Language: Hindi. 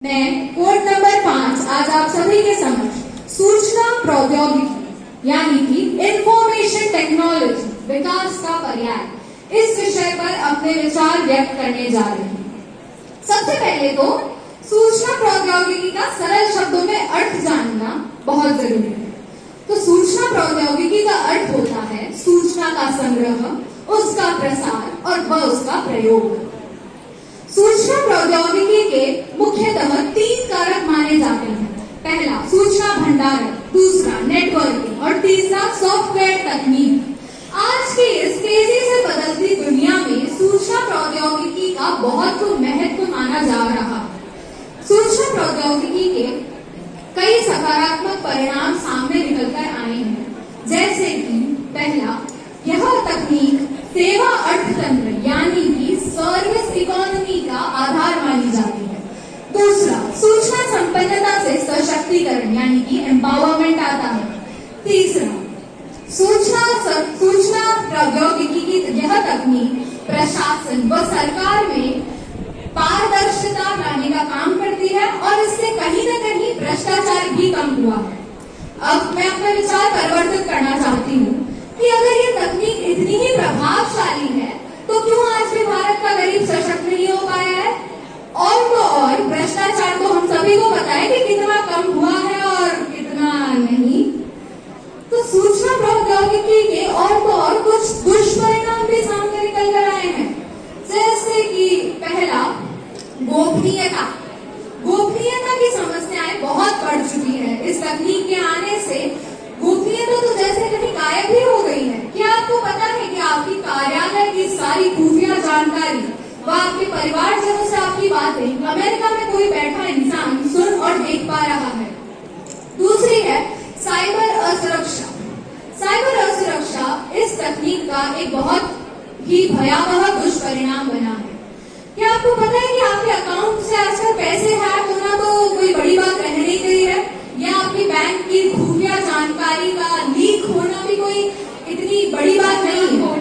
मैं कोड नंबर 5 आज आप सभी के समक्ष सूचना प्रौद्योगिकी यानी कि इंफॉर्मेशन टेक्नोलॉजी विकास का पर्याय इस विषय पर अपने विचार व्यक्त करने जा रहे हैं। सबसे पहले तो सूचना प्रौद्योगिकी का सरल शब्दों में अर्थ जानना बहुत जरूरी है। तो सूचना प्रौद्योगिकी का अर्थ होता है सूचना का संग्रह, उसका प्रसार और वह उसका प्रयोग। सूचना प्रौद्योगिकी के मुख्यतः 3 कारक माने जाते हैं। पहला सूचना भंडारण, दूसरा नेटवर्किंग और तीसरा सॉफ्टवेयर तकनीक। आज की इस तेजी से बदलती दुनिया में सूचना प्रौद्योगिकी का बहुत महत्व माना जा रहा है। सूचना प्रौद्योगिकी के कई सकारात्मक परिणाम सामने निकलकर आए हैं, जैसे कि पहला, यह तकनीक सेवा अर्थतंत्र यानी कि सर्विस इकोनॉमी का आधार मानी जाती है। दूसरा, सूचना संपन्नता से सशक्तिकरण यानी कि एम्पावरमेंट आता है। तीसरा, सूचना प्रौद्योगिकी की यह तकनीक प्रशासन व सरकार में पारदर्शिता लाने का काम करती है और इससे कहीं न कहीं भ्रष्टाचार भी कम हुआ है। अब मैं अपना विचार परिवर्तित करना चाहती हूँ कि अगर ये तकनीक इतनी ही प्रभावशाली है तो क्यों आज भी भारत का गरीब सशक्त नहीं हो पाया है? और तो और भ्रष्टाचार तो हम सभी को पता है कि कितना कम हुआ है और कितना नहीं। तो सूचना प्रौद्योगिकी के और तो और कुछ दुष्परिणाम भी सामने निकल कर आए हैं, जैसे कि पहला, गोपनीयता। गोपनीयता की समस्याएं बहुत बढ़ चुकी है। इस तकनीक के आने से गोपनीयता तो जैसे कहीं गायब ही हो गई है। क्या आपको पता है कि आपकी कार्यालय की सारी खुफिया जानकारी व आपके परिवारजनों से आपकी बातें अमेरिका में कोई बैठा इंसान सुन और देख पा रहा है? दूसरी है साइबर असुरक्षा। साइबर असुरक्षा इस तकनीक का एक बहुत ही भयावह दुष्परिणाम बना है। क्या आपको पता है कि आपके अकाउंट से आजकल पैसे हैक होना तो कोई बड़ी बात रह नहीं गई है, या आपकी बैंक की खुफिया जानकारी का लीक होना भी कोई इतनी बड़ी बात नहीं है।